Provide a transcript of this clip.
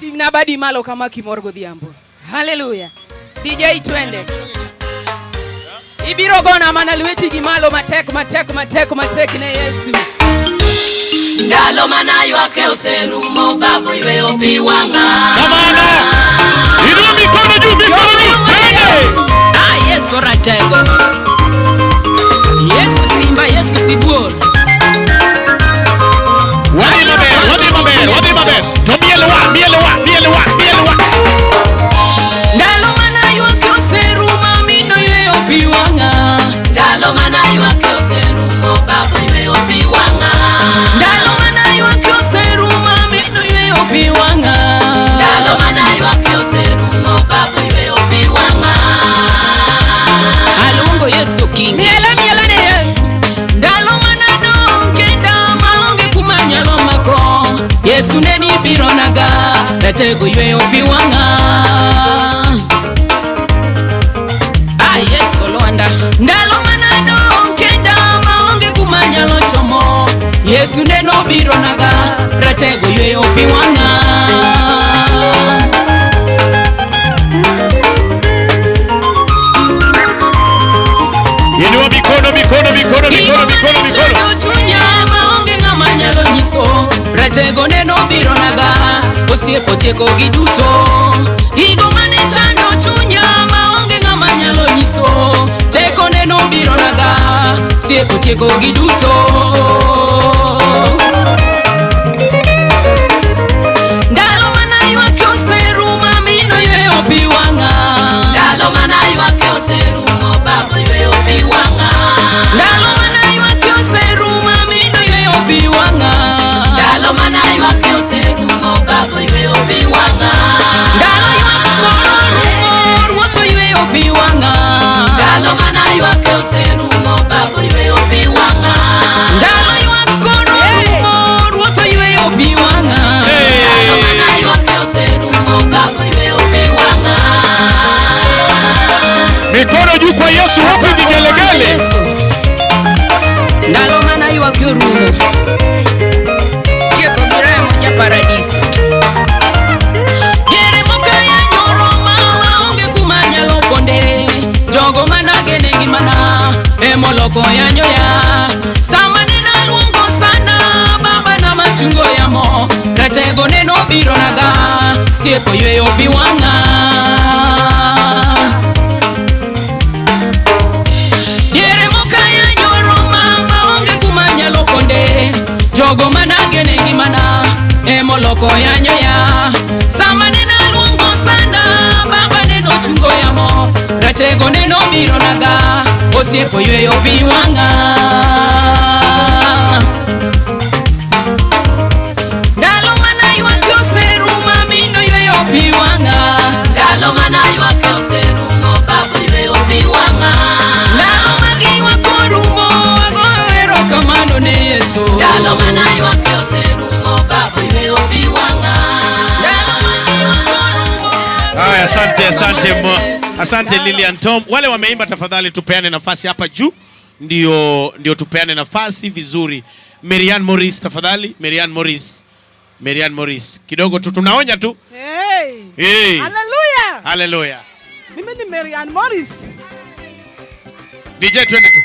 Tingna badi malo kama kimor godhiambo. Hallelujah. DJ twende. Ibiro gona mana lweti gi malo matek ne Yesu. Ndalo mana ywake oserumo babu yweyo pi wanga. Kamana. Inua mikono juu. Yesu ratego. Yesu simba, Yesu sibuor. Wadi maber. To mielewa. Ndalo mana ywake oserumo mino yweyo pi wanga. Ndalo mana ywake oserumo babu yweyo pi wanga. Ndalo mana ywake oserumo mino yweyo pi wanga. Ndalo mana ywake oserumo babu yweyo pi wanga. Alungo Yesu King. Miele ne Yesu. Ndalo mana kenda maonge kumanyalo mako. Yesu neni biro naga. Ratego yweyo pi wanga. Yesu loanda. Ndalo mana kenda maonge kumanyalo chomo. Yesu neno biro naga. Ratego yweyo pi wanga. Inua mikono. Chunya maonge ngama nyalo nyiso. Ratego neno biro naga. Osiepo tieko giduto. Igo mane chando chunya maonge ngama nyalo nyiso. Teko neno biro naga. Osiepo tieko giduto. Ndalo mana ywake oserumo mino yweyo pi wanga. Ndalo mana ywake oserumo babu yweyo pi wanga. Ndalo mana ywake oserumo mino yweyo pi wanga. Ndalo mana ywake oserumo babu yweyo pi wanga. Ndalo ywak koro rumo ruotho yweyo pi wanga. Ndalo mana ywake oserumo babu yweyo pi wanga. Ndalo ywak koro rumo ruotho yweyo pi wanga. Ndalo mana ywake oserumo babu yweyo pi wanga. Mikono juu kwa Yesu, wapi vigelegele? Ndalo mana ywak orumo. Tieko gi remo nya paradiso. Yere mokaya nyoro maonge kuma nyalo ponde. Jogo managene ngimana emoloko yanyoya. Sama nena luongo sana baba na machungo yamo. Ratego neno biro naga. Siepo yweyo pi wanga. Yere mokaya nyoro maonge kuma nyalo ponde. Jogo managene ngimana emoloko yanyoya. Sama nena luongo sana baba neno chungo yamo. Ratego neno biro naga. Osiepo yweyo pi wanga. Ndalo mana ywake oserumo mino yweyo pi wanga. Ndalo mana ywake oserumo babu yweyo pi wanga. Ndalo magi ywak orumo agoyo erokamano ne Yesu. Ndalo mana ywake oserumo babu yweyo pi wanga. Ndalo magi ywak orumo. Haya, asante Lilian Tom. Wale wameimba tafadhali tupeane nafasi hapa juu. Ndio tupeane nafasi vizuri. Marianne Morris tafadhali. Marianne Morris. Kidogo tu tunaonya tu. Hey. Hallelujah. Hallelujah. Mimi ni Marianne Morris. DJ twende tu.